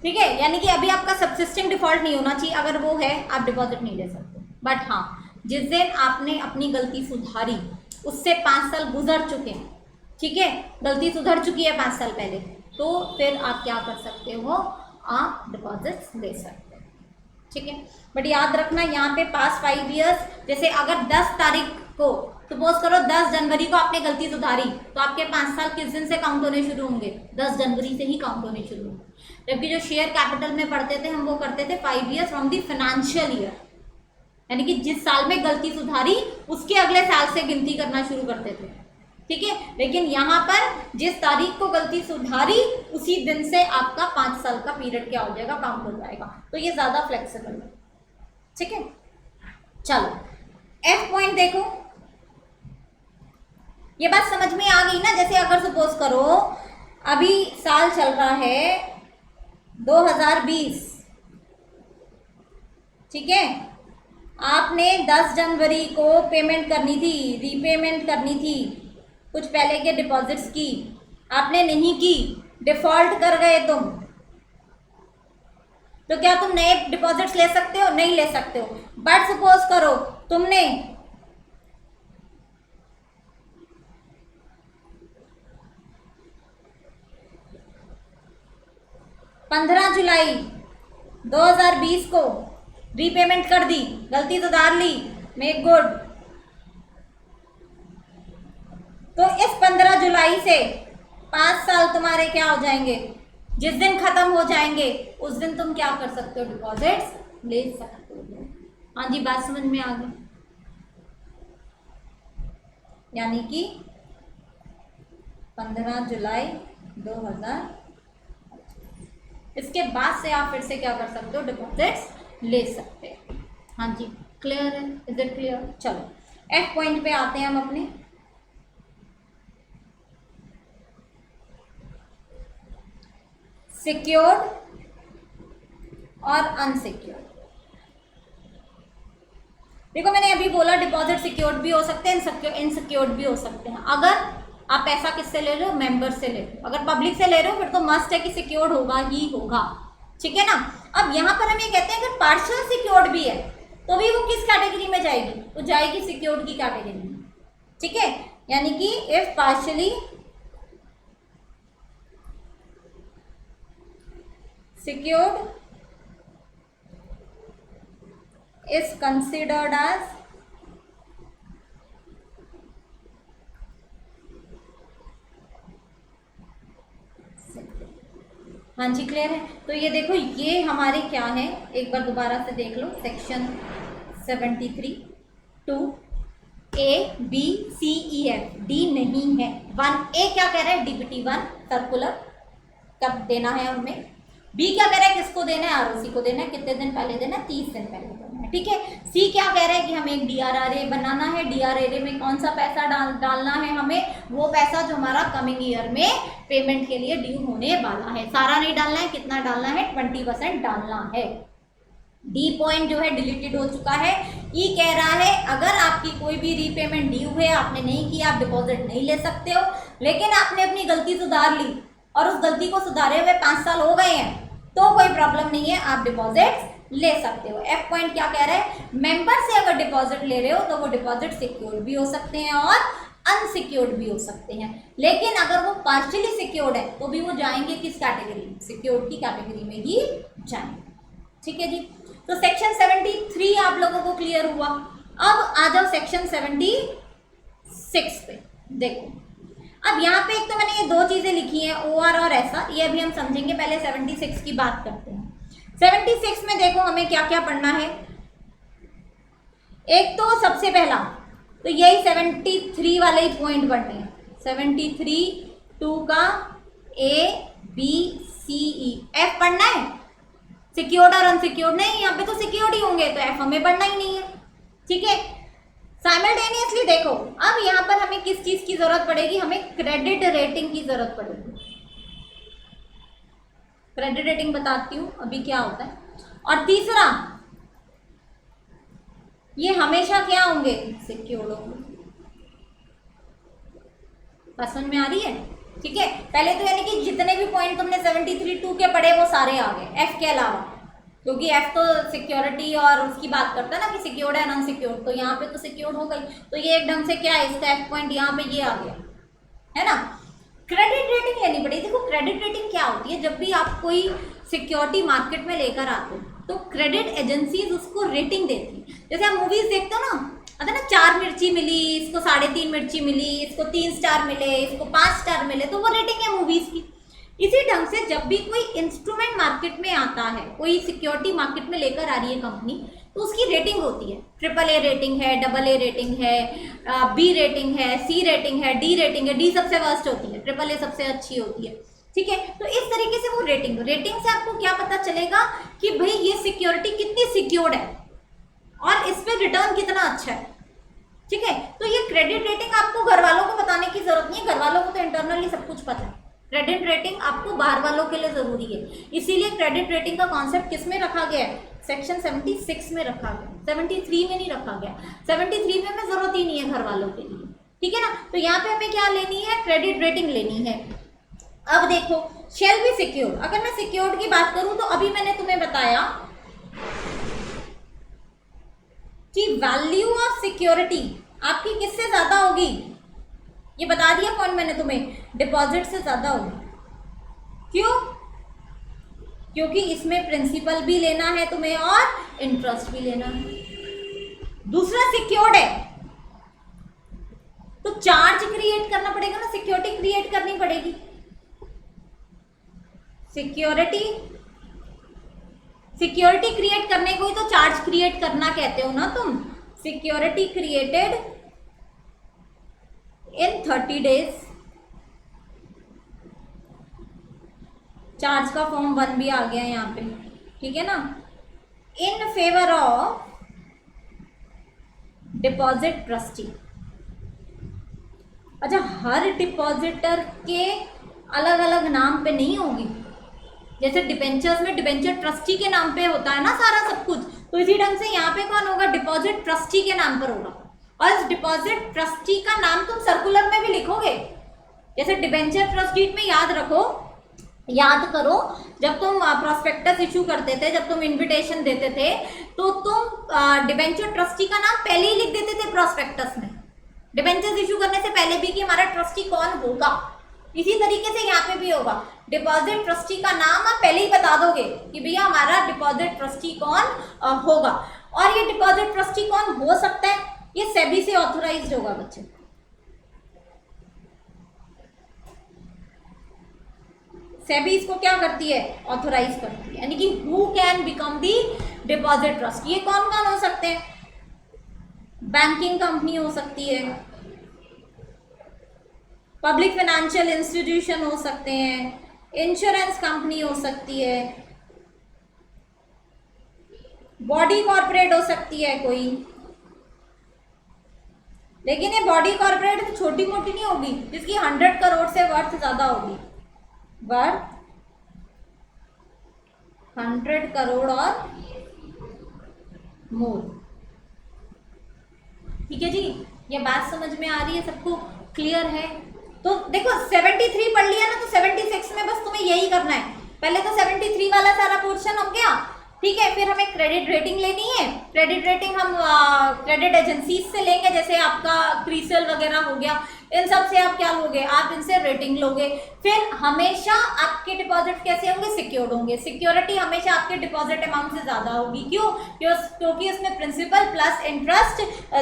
ठीक है, यानी कि अभी आपका सबसिस्टिंग डिफॉल्ट नहीं होना चाहिए, अगर वो है आप डिपॉजिट नहीं ले सकते। बट हाँ, जिस दिन आपने अपनी गलती सुधारी उससे 5 साल गुजर चुके हैं, ठीक है, गलती सुधर चुकी है 5 साल पहले, तो फिर आप क्या कर सकते हो, आप डिपॉजिट्स ले सकते हो। ठीक है। बट याद रखना यहाँ पे पास 5 ईयर्स, जैसे अगर 10 तारीख को सपोज करो 10 जनवरी को आपने गलती सुधारी तो आपके 5 साल किस दिन से काउंट होने शुरू होंगे? 10 जनवरी से ही काउंट होने शुरू होंगे। जबकि जो शेयर कैपिटल में पढ़ते थे हम वो करते थे 5 years from the financial year, यानी कि जिस साल में गलती सुधारी उसके अगले साल से गिनती करना शुरू करते थे, ठीक है। लेकिन यहाँ पर जिस तारीख को गलती सुधारी उसी दिन से आपका 5 साल का पीरियड क्या हो जाएगा? काउंट हो जाएगा। तो ये ज्यादा फ्लेक्सिबल है, ठीक है। चलो एफ पॉइंट देखो, ये बात समझ में आ गई ना? जैसे अगर सपोज करो अभी साल चल रहा है 2020, ठीक है। आपने 10 जनवरी को पेमेंट करनी थी, रीपेमेंट करनी थी कुछ पहले के डिपॉजिट्स की, आपने नहीं की, डिफॉल्ट कर गए तुम, तो क्या तुम नए डिपॉजिट्स ले सकते हो? नहीं ले सकते हो। बट सपोज करो तुमने 15 जुलाई 2020 को रीपेमेंट कर दी, गलती सुधार ली, मेक गुड। तो इस 15 जुलाई से 5 साल तुम्हारे क्या हो जाएंगे? जिस दिन खत्म हो जाएंगे उस दिन तुम क्या कर सकते हो? डिपॉजिट्स ले सकते हो। हाँ जी, बात समझ में आ गई? यानी कि 15 जुलाई 2000, इसके बाद से आप फिर से क्या कर सकते हो? डिपॉजिट्स ले सकते हैं। हाँ जी, क्लियर है? Is it clear? चलो एफ पॉइंट पे आते हैं हम अपने। सिक्योर्ड और अनसिक्योर्ड। देखो मैंने अभी बोला डिपॉजिट सिक्योर्ड भी हो सकते हैं, इनसिक्योर्ड भी हो सकते हैं। अगर आप पैसा किससे ले रहे हो? मेंबर से ले रहे हो। अगर पब्लिक से ले रहे हो फिर तो मस्ट है कि सिक्योर्ड होगा ही होगा, ठीक है ना। अब यहाँ पर हम ये कहते हैं अगर पार्शियल सिक्योर्ड भी है तो भी वो किस कैटेगरी में जाएगी? तो जाएगी सिक्योर्ड की कैटेगरी में, ठीक है। यानी कि if partially secured is considered as हाँ जी, क्लियर है? तो ये देखो ये हमारे क्या है, एक बार दोबारा से देख लो। Section 73 2 A B C E F D नहीं है। 1A क्या कह रहा है? DPT 1 सर्कुलर कब देना है हमें। बी क्या कह रहा है? किसको देना है? आरओसी को देना है। कितने दिन पहले देना है? 30 दिन पहले देना है, ठीक है। सी क्या कह रहा है कि हमें एक DRRA बनाना है। DRRA में कौन सा पैसा डालना है हमें? वो पैसा जो हमारा कमिंग ईयर में पेमेंट के लिए ड्यू होने वाला है। सारा नहीं डालना है, कितना डालना है? 20% डालना है। डी पॉइंट जो है डिलीटेड हो चुका है। ई कह रहा है अगर आपकी कोई भी रीपेमेंट ड्यू है, आपने नहीं किया, आप डिपॉजिट नहीं ले सकते हो, लेकिन आपने अपनी गलती सुधार ली और उस गलती को सुधारे हुए 5 साल हो गए हैं तो कोई प्रॉब्लम नहीं है, आप डिपॉजिट ले सकते हो। एफ पॉइंट क्या कह रहा है? मेंबर से अगर डिपॉजिट ले रहे हो तो वो डिपॉजिट सिक्योर्ड भी हो सकते हैं और अनसिक्योर्ड भी हो सकते हैं। लेकिन अगर वो पार्शियली सिक्योर्ड है तो भी वो जाएंगे किस कैटेगरी? सिक्योर्ड की कैटेगरी में ही जाएंगे, ठीक है जी। तो सेक्शन 73 आप लोगों को क्लियर हुआ। अब आ जाओ सेक्शन 76 पे। देखो अब यहाँ पे एक तो मैंने ये 2 चीजें लिखी हैं, OR और ऐसा, ये अभी हम समझेंगे। पहले 76 की बात करते हैं। 76 में देखो हमें क्या क्या पढ़ना है। एक तो सबसे पहला तो यही 73 वाले ही पॉइंट पढ़ने हैं। 73 2 का A B C E F पढ़ना है। सिक्योर्ड और अनसिक्योर्ड नहीं, यहाँ पे तो सिक्योर्ड ही होंगे तो F हमें पढ़ना ही नहीं है, ठीक है। साइमल्टेनियसली देखो अब यहाँ पर हमें किस चीज की जरूरत पड़ेगी? हमें क्रेडिट रेटिंग की जरूरत पड़ेगी। क्रेडिट रेटिंग बताती हूँ अभी क्या होता है। और तीसरा ये हमेशा क्या होंगे? सिक्योर्ड होंगे। समझ में आ रही है? ठीक है। पहले तो यानी कि जितने भी पॉइंट तुमने 73 2 के पढ़े वो सारे आ गए एफ के अलावा, क्योंकि एफ तो सिक्योरिटी और उसकी बात करता है ना कि सिक्योर्ड है अनसिक्योर्ड, तो यहाँ पे तो सिक्योर्ड हो गई। तो ये एक ढंग से क्या है, इसका एफ पॉइंट यहाँ पे ये आ गया है ना। क्रेडिट रेटिंग लेनी पड़ेगी। देखो क्रेडिट रेटिंग क्या होती है? जब भी आप कोई सिक्योरिटी मार्केट में लेकर आते हो तो क्रेडिट एजेंसीज उसको रेटिंग देती है। जैसे आप मूवीज देखते हो ना, आता ना 4 मिर्ची मिली, इसको 3.5 मिर्ची मिली, इसको 3 स्टार मिले, इसको 5 स्टार मिले, तो वो रेटिंग है मूवीज की। इसी ढंग से जब भी कोई इंस्ट्रूमेंट मार्केट में आता है, कोई सिक्योरिटी मार्केट में लेकर आ रही है कंपनी, तो उसकी रेटिंग होती है। AAA रेटिंग है, AA रेटिंग है, B रेटिंग है, C रेटिंग है, D रेटिंग है। D सबसे वर्स्ट होती है, AAA सबसे अच्छी होती है, ठीक है। तो इस तरीके से वो रेटिंग से आपको क्या पता चलेगा कि भाई ये सिक्योरिटी कितनी सिक्योर्ड है और इस पे रिटर्न कितना अच्छा है, ठीक है। तो ये क्रेडिट रेटिंग आपको घर वालों को बताने की जरूरत नहीं है, घर वालों को तो इंटरनली सब कुछ पता है। क्रेडिट रेटिंग आपको बाहर वालों के लिए जरूरी है, इसीलिए क्रेडिट रेटिंग का कॉन्सेप्ट किस में रखा गया है? सेक्शन 76 में रखा गया, 73 में नहीं रखा गया। 73 में हमें जरूरत ही नहीं है घर वालों के लिए, ठीक है ना। तो यहाँ पे हमें क्या लेनी है? क्रेडिट रेटिंग लेनी है। अब देखो, शेल बी सिक्योर। अगर मैं सिक्योर्ड की बात करूं तो अभी मैंने तुम्हें बताया कि वैल्यू ऑफ सिक्योरिटी आपकी किससे ज्यादा होगी, ये बता दिया कौन मैंने तुम्हें, डिपॉजिट से ज्यादा होगी। क्यों? क्योंकि इसमें प्रिंसिपल भी लेना है तुम्हें और इंटरेस्ट भी लेना है। दूसरा सिक्योर्ड है तो चार्ज क्रिएट करना पड़ेगा ना, सिक्योरिटी क्रिएट करनी पड़ेगी। सिक्योरिटी क्रिएट करने को ही तो चार्ज क्रिएट करना कहते हो ना तुम। Security created in 30 days, charge का फॉर्म 1 भी आ गया यहाँ पे, ठीक है ना। In favour of deposit trustee. अच्छा, हर डिपॉजिटर के अलग अलग नाम पे नहीं होगी, जैसे डिबेंचर्स में डिबेंचर ट्रस्टी के नाम पे होता है ना सारा सब कुछ, तो इसी ढंग से यहाँ पे कौन होगा? डिपॉजिट ट्रस्टी के नाम पर होगा। और इस डिपॉजिट ट्रस्टी का नाम तुम सर्कुलर में भी लिखोगे, जैसे डिबेंचर ट्रस्टी में याद करो, जब तुम प्रोस्पेक्टस इशू करते थे, जब तुम इनविटेशन देते थे, तो तुम डिबेंचर ट्रस्टी का नाम पहले ही लिख देते थे प्रोस्पेक्टस में, डिबेंचर्स इशू करने से पहले भी, कि हमारा ट्रस्टी कौन होगा। इसी तरीके से यहाँ पे भी होगा, डिपॉजिट ट्रस्टी का नाम आप पहले ही बता दोगे कि भैया हमारा डिपॉजिट ट्रस्टी कौन होगा। और ये डिपॉजिट ट्रस्टी कौन हो सकता है? ये सेबी से ऑथोराइज्ड होगा बच्चे। सेबी इसको क्या करती है? ऑथोराइज करती है, यानी कि who can become the deposit trust. ये कौन कौन हो सकते हैं? बैंकिंग कंपनी हो सकती है, पब्लिक फाइनेंशियल इंस्टीट्यूशन हो सकते हैं, इंश्योरेंस कंपनी हो सकती है, बॉडी कॉर्पोरेट हो सकती है कोई। लेकिन ये बॉडी कॉर्पोरेट छोटी मोटी नहीं होगी, जिसकी 100 करोड़ से वर्थ ज्यादा होगी, वर्थ 100 करोड़ और मोर। ठीक है जी, ये बात समझ में आ रही है सबको? क्लियर है? तो देखो 73 पढ़ लिया ना, तो 76 में बस तुम्हें यही करना है। पहले तो 73 वाला सारा पोर्शन हो गया, ठीक है। फिर हमें क्रेडिट रेटिंग लेनी है। क्रेडिट रेटिंग हम क्रेडिट एजेंसीज से लेंगे, जैसे आपका क्रिसिल वगैरह हो गया, इन सब से आप क्या लोगे? आप इनसे रेटिंग लोगे। फिर हमेशा आपके डिपॉजिट कैसे होंगे? सिक्योर्ड होंगे। सिक्योरिटी हमेशा आपके डिपॉजिट अमाउंट से ज्यादा होगी। क्यों? क्योंकि उसमें प्रिंसिपल प्लस इंटरेस्ट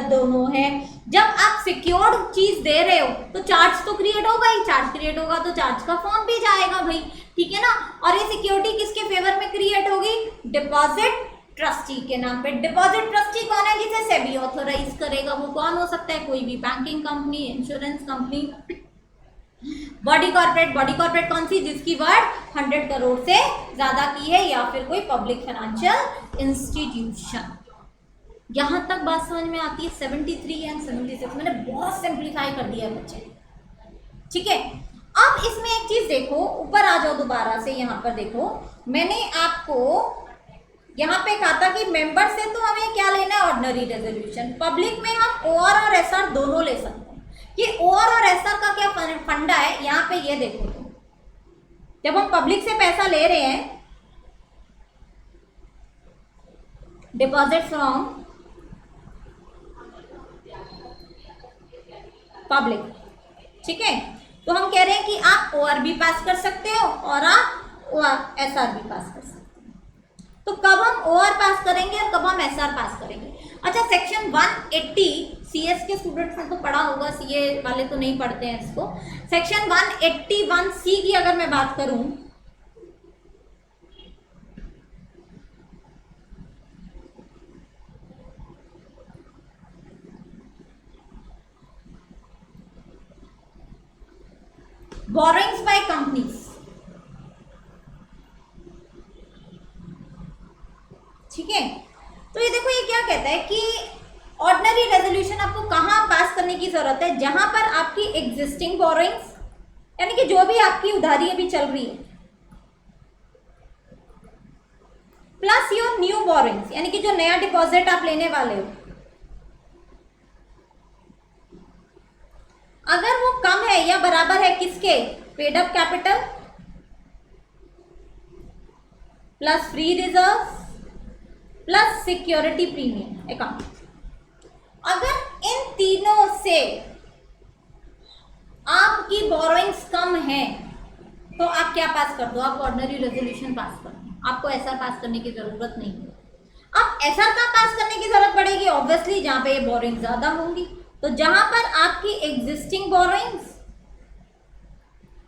दोनों है। जब आप सिक्योर्ड चीज दे रहे हो तो चार्ज तो क्रिएट होगा ही, चार्ज क्रिएट होगा तो चार्ज का फॉर्म भी जाएगा भाई, ठीक है ना। और ये सिक्योरिटी किसके फेवर में क्रिएट होगी? डिपॉजिट ट्रस्टी के नाम पे। डिपॉजिट ट्रस्टी कौन है? जिसे सेबी ऑथोराइज करेगा। वो कौन हो सकता है? कोई भी banking company, insurance company, body corporate कौन सी? जिसकी वर्थ 100 करोड़ से ज्यादा की है, या फिर कोई पब्लिक फाइनेंशियल इंस्टीट्यूशन। यहां तक बात समझ में आती है? 73 एंड 76 मैंने बहुत सिंप्लीफाई कर दिया बच्चे, ठीक है। अब इसमें एक चीज देखो, ऊपर आ जाओ दोबारा से, यहाँ पर देखो, मैंने आपको यहाँ पे कहा था कि मेंबर से तो हमें क्या लेना है? Ordinary resolution. पब्लिक में हम ओआर और एसआर दोनों ले सकते हैं। ये ओआर और एसआर का क्या फंडा है? यहाँ पे ये देखो, तो जब हम पब्लिक से पैसा ले रहे हैं, डिपॉजिट फ्रॉम पब्लिक, ठीक है, तो हम कह रहे हैं कि आप ओआर भी पास कर सकते हो और आप एसआर भी पास कर सकते हो। तो कब हम ओआर पास करेंगे और कब हम एसआर पास करेंगे। अच्छा, सेक्शन 180 सीएस के स्टूडेंट्स ने तो पढ़ा होगा, सीए वाले तो नहीं पढ़ते हैं इसको। सेक्शन 181C की अगर मैं बात करूं, बोरोइंग्स बाय कंपनीज, ठीक है। तो ये देखो, ये क्या कहता है कि ऑर्डिनरी रेजोल्यूशन आपको कहां पास करने की जरूरत है, जहां पर आपकी एग्जिस्टिंग बोरोइंग्स, यानी कि जो भी आपकी उधारी अभी चल रही है, प्लस योर न्यू बोरोइंग्स, यानी कि जो नया डिपॉजिट आप लेने वाले हो, अगर वो कम है या बराबर है किसके, paid up capital plus free reserve plus security premium account. अगर इन तीनों से आपकी बोरोइंग्स कम है तो आप क्या पास कर दो, आप ऑर्डिनरी रेजोल्यूशन पास कर दो, आपको एसआर पास करने की जरूरत नहीं है। अब एसआर का पास करने की जरूरत पड़ेगी ऑब्वियसली जहां पे ये बोरोइंग ज्यादा होंगी, तो जहां पर आपकी एग्जिस्टिंग बोरोइंग्स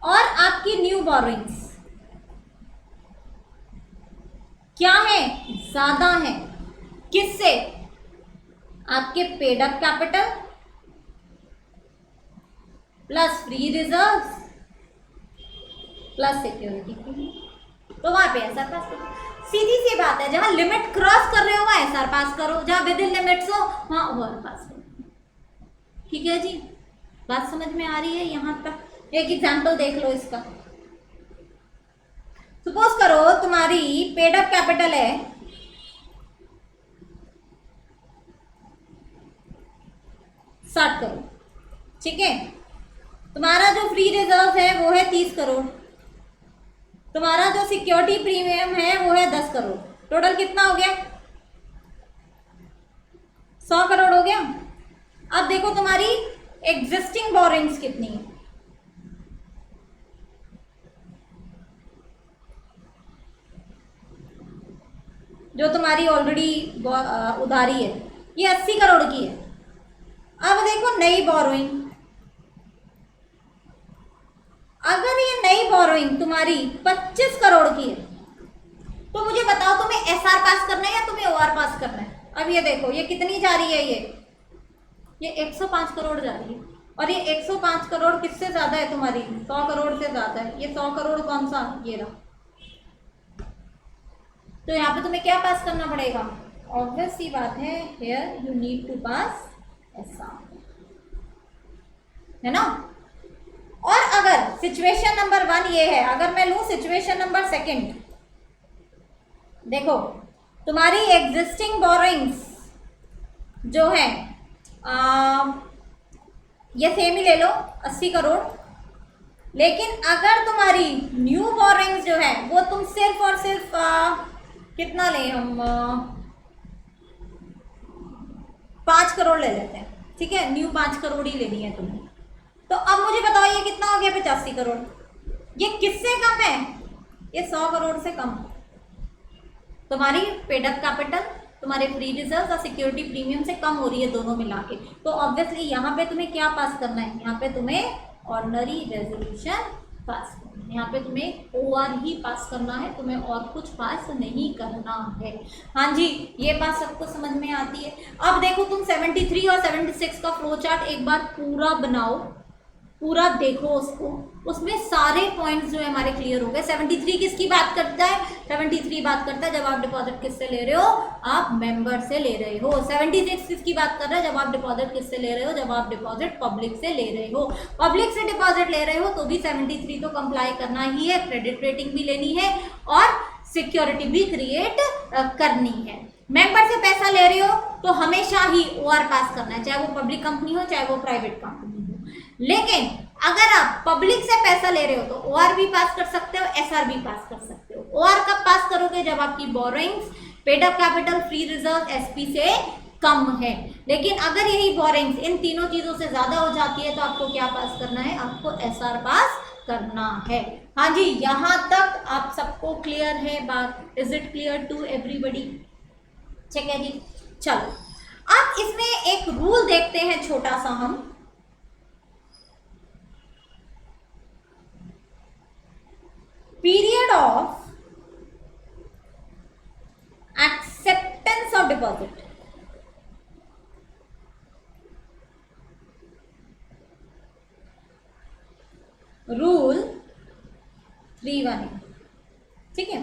और आपकी न्यू बोरोइंग्स क्या है, ज्यादा है, किससे, आपके paid up capital plus free reserve plus security premium, तो वहां पे एसआर पास करो। सीधी सी बात है, जहां लिमिट क्रॉस कर रहे हो वहां एसआर पास करो, जहां विद इन लिमिट्स हो वहां ओआर पास करो। ठीक है जी, बात समझ में आ रही है यहां तक। एक एग्जांपल देख लो इसका। सपोज करो तुम्हारी पेड अप कैपिटल है 60 करोड़, ठीक है। तुम्हारा जो फ्री रिजर्व है वो है 30 करोड़, तुम्हारा जो सिक्योरिटी प्रीमियम है वो है 10 करोड़, टोटल कितना हो गया, 100 करोड़ हो गया। अब देखो तुम्हारी एग्जिस्टिंग बोरिंग्स कितनी है, जो तुम्हारी ऑलरेडी उधारी है ये 80 करोड़ की है। अब देखो नई बोरोइंग, अगर ये नई बोरोइंग तुम्हारी 25 करोड़ की है तो मुझे बताओ तुम्हें एसआर पास करना है या तुम्हें ओआर पास करना है। अब ये देखो ये कितनी जा रही है, ये 105 करोड़ जा रही है, और ये 105 करोड़ किससे ज्यादा है, तुम्हारी 100 करोड़ से ज्यादा है। ये 100 करोड़ कौन सा, ये रहा। तो यहाँ पे तुम्हें क्या पास करना पड़ेगा, ऑब्वियस सी बात है, here you need to pass SR, है ना। और अगर सिचुएशन नंबर 1 ये है, अगर मैं लूं सिचुएशन नंबर 2, देखो तुम्हारी एग्जिस्टिंग बोरोइंग्स जो है ये सेम ही ले लो 80 करोड़, लेकिन अगर तुम्हारी न्यू बोरोइंग्स जो है वो तुम सिर्फ और सिर्फ कितना ले हम 5 करोड़ ले लेते हैं, ठीक है, न्यू 5 करोड़ ही लेनी है तुम्हें। तो अब मुझे बताओ ये कितना हो गया, 85 करोड़। ये किससे कम है, ये 100 करोड़ से कम। तुम्हारी पेड अप कैपिटल, तुम्हारे फ्री रिजर्व और सिक्योरिटी प्रीमियम से कम हो रही है दोनों मिला के। तो ऑब्वियसली यहाँ पे तुम्हें क्या पास करना है, यहाँ पे तुम्हें ऑर्डिनरी रेजोल्यूशन पास करना है, यहाँ पे तुम्हें ओआर ही पास करना है, तुम्हें और कुछ पास नहीं करना है। हाँ जी, ये बात सबको समझ में आती है। अब देखो तुम 73 और 76 का फ्लो चार्ट एक बार पूरा बनाओ, पूरा देखो उसको, उसमें सारे पॉइंट्स जो है हमारे क्लियर हो गए। 73 किसकी बात करता है, 73 बात करता है जब आप डिपॉजिट किससे ले रहे हो, आप मेंबर से ले रहे हो। 76 किसकी बात कर रहा है, जब आप डिपॉजिट किससे ले रहे हो, जब आप डिपॉजिट पब्लिक से ले रहे हो। पब्लिक से डिपॉजिट ले रहे हो तो भी 73 तो कंप्लाई करना ही है, क्रेडिट रेटिंग भी लेनी है और सिक्योरिटी भी क्रिएट करनी है। मेंबर से पैसा ले रहे हो तो हमेशा ही ओआर पास करना है, चाहे वो पब्लिक कंपनी हो चाहे वो प्राइवेट कंपनी हो। लेकिन अगर आप पब्लिक से पैसा ले रहे हो तो ओआर भी पास कर सकते हो, एसआर भी पास कर सकते हो। ओआर कब पास करोगे, जब आपकी borrowings, paid up capital, free reserve, SP से कम है। लेकिन अगर यही बोरोइंग्स इन तीनों चीजों से ज्यादा हो जाती है तो आपको क्या पास करना है, आपको एसआर पास करना है। हाँ जी, यहाँ तक आप सबको क्लियर है बात? Is it clear to everybody? ठीक है जी, चलो अब इसमें एक रूल देखते हैं छोटा सा हम। Period of acceptance of deposit. Rule 318, ठीक है,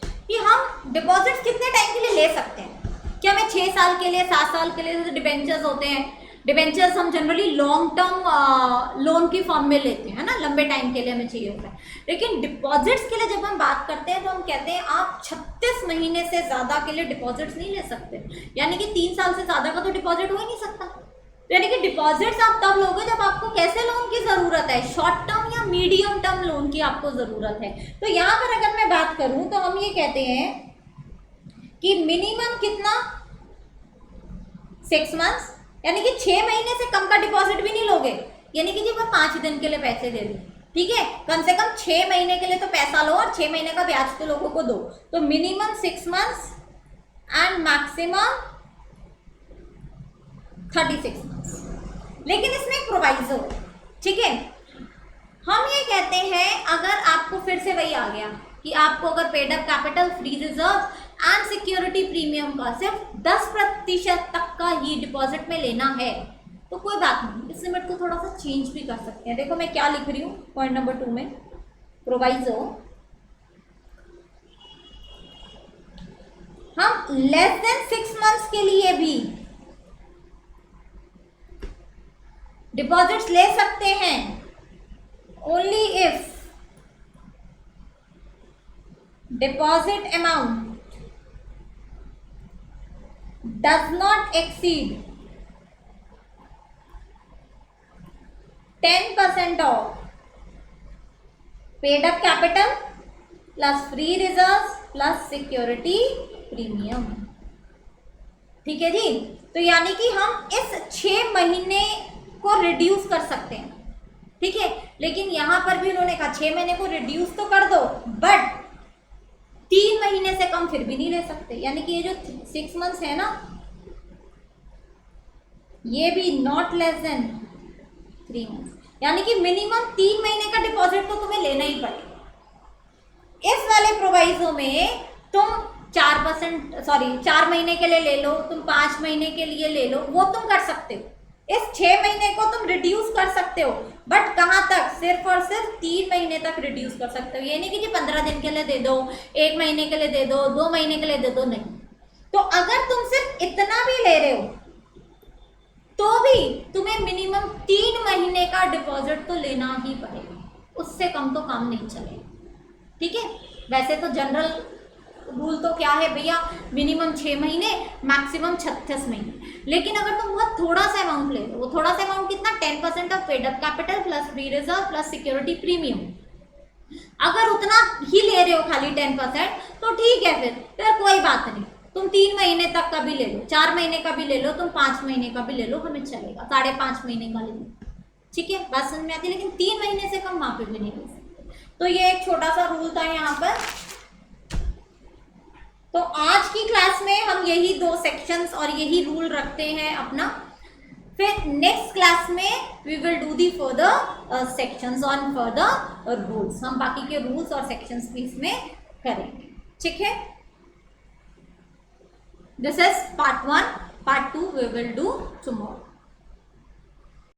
कि हम डिपॉजिट्स कितने टाइम के लिए ले सकते हैं? क्या हमें 6 साल के लिए, 7 साल के लिए, जैसे डिबेंचर्स होते हैं, डिबेंचर्स हम जनरली लॉन्ग टर्म लोन की फॉर्म में लेते हैं ना, लंबे टाइम के लिए हमें चाहिए होता है। लेकिन डिपॉजिट्स के लिए जब हम बात करते हैं तो हम कहते हैं आप 36 महीने से ज़्यादा के लिए डिपॉजिट्स नहीं ले सकते, यानी कि 3 साल से ज़्यादा का तो डिपॉजिट हो ही नहीं सकता। यानी कि डिपॉजिट्स आप तब लोगे जब आपको कैसे लोन की ज़रूरत है, शॉर्ट टर्म या मीडियम टर्म लोन की आपको ज़रूरत है। तो यहाँ पर अगर मैं बात करूँ तो हम ये कहते हैं कि मिनिमम कितना, 6 मंथ्स, यानी कि 6 महीने से कम का डिपॉजिट भी नहीं लोगे। यानी कि जी मैं 5 दिन के लिए पैसे दे दूँ, ठीक है, कम से कम 6 महीने के लिए तो पैसा लो और 6 महीने का ब्याज तो लोगों को दो। तो minimum 6 months and maximum 36 months. लेकिन इसमें एक प्रोवाइजो है, ठीक है, हम ये कहते हैं अगर आपको फिर से वही आ गया कि आपको अगर paid up capital, free reserve and security premium का सिर्फ 10% तक का ही डिपॉजिट में लेना है तो कोई बात नहीं, इस लिमिट को थोड़ा सा चेंज भी कर सकते हैं। देखो मैं क्या लिख रही हूँ पॉइंट नंबर 2 में, प्रोवाइजो, हम लेस देन 6 मंथ्स के लिए भी डिपॉजिट्स ले सकते हैं only if deposit amount does not exceed 10% of paid up capital plus free reserve plus security premium. ठीक है जी, तो यानी कि हम इस 6 महीने को रिड्यूस कर सकते हैं, ठीक है, लेकिन यहां पर भी उन्होंने कहा 6 महीने को रिड्यूस तो कर दो बट 3 महीने से कम फिर भी नहीं ले सकते। यानी कि ये जो 6 मंथ्स है ना, ये भी नॉट लेस देन 3 मंथ्स, यानी कि मिनिमम 3 महीने का डिपॉजिट तो तुम्हें लेना ही पड़ेगा। इस वाले प्रोवाइजो में तुम 4 महीने के लिए ले लो, तुम 5 महीने के लिए ले लो, वो तुम कर सकते हो। इस 6 महीने को तुम रिड्यूस कर सकते हो बट कहाँ तक, सिर्फ और सिर्फ 3 महीने तक रिड्यूस कर सकते हो। ये नहीं कि जी 15 दिन के लिए दे दो, 1 महीने के लिए दे दो, 2 महीने के लिए दे दो, नहीं। तो अगर तुम सिर्फ इतना भी ले रहे हो तो भी तुम्हें मिनिमम 3 महीने का डिपॉजिट तो लेना ही पड़ेगा, उससे कम तो काम नहीं चलेगा। ठीक है, वैसे तो जनरल रूल तो क्या है भैया, मिनिमम 6 महीने, मैक्सिमम 36 महीने। लेकिन अगर तुम बहुत थोड़ा सा अमाउंट ले लो, वो थोड़ा सा अमाउंट कितना, 10% of paid up capital plus free reserve plus security premium, अगर उतना ही ले रहे हो खाली 10% तो ठीक है, फिर कोई बात नहीं, तुम 3 महीने तक का भी ले लो, 4 महीने का भी ले लो, तुम 5 महीने का भी ले लो, हमें चलेगा, 5.5 महीने का ले लो, ठीक है, बात समझ में आती है। लेकिन 3 महीने से कम वहां पे भी नहीं ले सकते। तो ये एक छोटा सा रूल था यहाँ पर। तो आज की क्लास में हम यही 2 सेक्शंस और यही रूल रखते हैं अपना। फिर नेक्स्ट क्लास में we will do the further sections on further rules, हम बाकी के रूल्स और सेक्शंस भी इसमें करेंगे, ठीक है। This is part 1, part 2 we will do tomorrow.